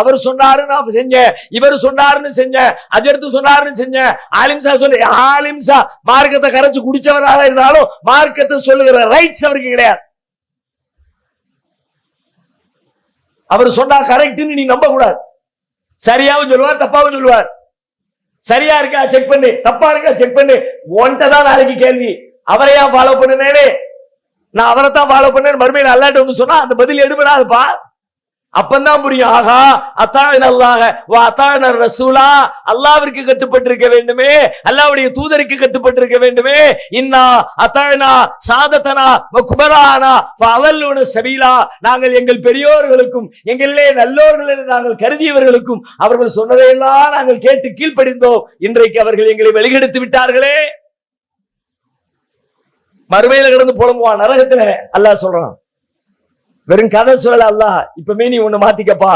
அவர் சொன்னாரு நான் செஞ்சேன், இவர் சொன்னாருன்னு செஞ்சேன், அஜர்த்து சொன்னாருன்னு செஞ்சேன், ஆலிம்சா சொன்ன ஆலிம்சா மார்க்கத்தை கரைச்சு குடிச்சவராக இருந்தாலும் மார்க்கத்தை சொல்லுகிற ரைட்ஸ் அவருக்கு கிடையாது. அவர் சொன்னா கரெக்ட்னு நீ நம்ப கூடாது. சரியாவும் சொல்லுவார், தப்பாவும் சொல்லுவார். சரியா இருக்கா செக் பண்ணு, தப்பா இருக்கா செக் பண்ணு. ஒன்ட்டதான் நாளைக்கு கேள்வி, அவரையா ஃபாலோ பண்ணுனேனே, நான் அவரை தான் ஃபாலோ பண்ணேன் மறுமையில் அல்லாஹ்ட்ட வந்து சொன்னா அந்த பதில் எடுபடாதுப்பா. அப்பந்தான் புரியும், ஆகா அத்தான அல்லாஹ் வ அத்தான ரசூலா, அல்லாஹ்விற்கு கட்டுப்பட்டிருக்க வேண்டுமே, அல்லாஹ்வுடைய தூதருக்கு கட்டுப்பட்டிருக்க வேண்டுமே. இன்னா அத்தானா சாதத்தனா வ குபரானா ஃபஅலலுன சபீலா, நாங்கள் எங்கள் பெரியோர்களுக்கும் எங்களிலே நல்லோர்கள் என்று நாங்கள் கருதியவர்களுக்கும் அவர்கள் சொன்னதையெல்லாம் நாங்கள் கேட்டு கீழ்ப்படிந்தோம். இன்றைக்கு அவர்கள் எங்களை வெளியெடுத்து விட்டார்களே. மறுமையில கிடந்து புலம்புவான் நரகத்துல. அல்லாஹ் சொல்றான், வெறும் கதை சொல்ல அல்லாஹ், இப்பமே நீ ஒண்ணு மாத்திக்கப்பா,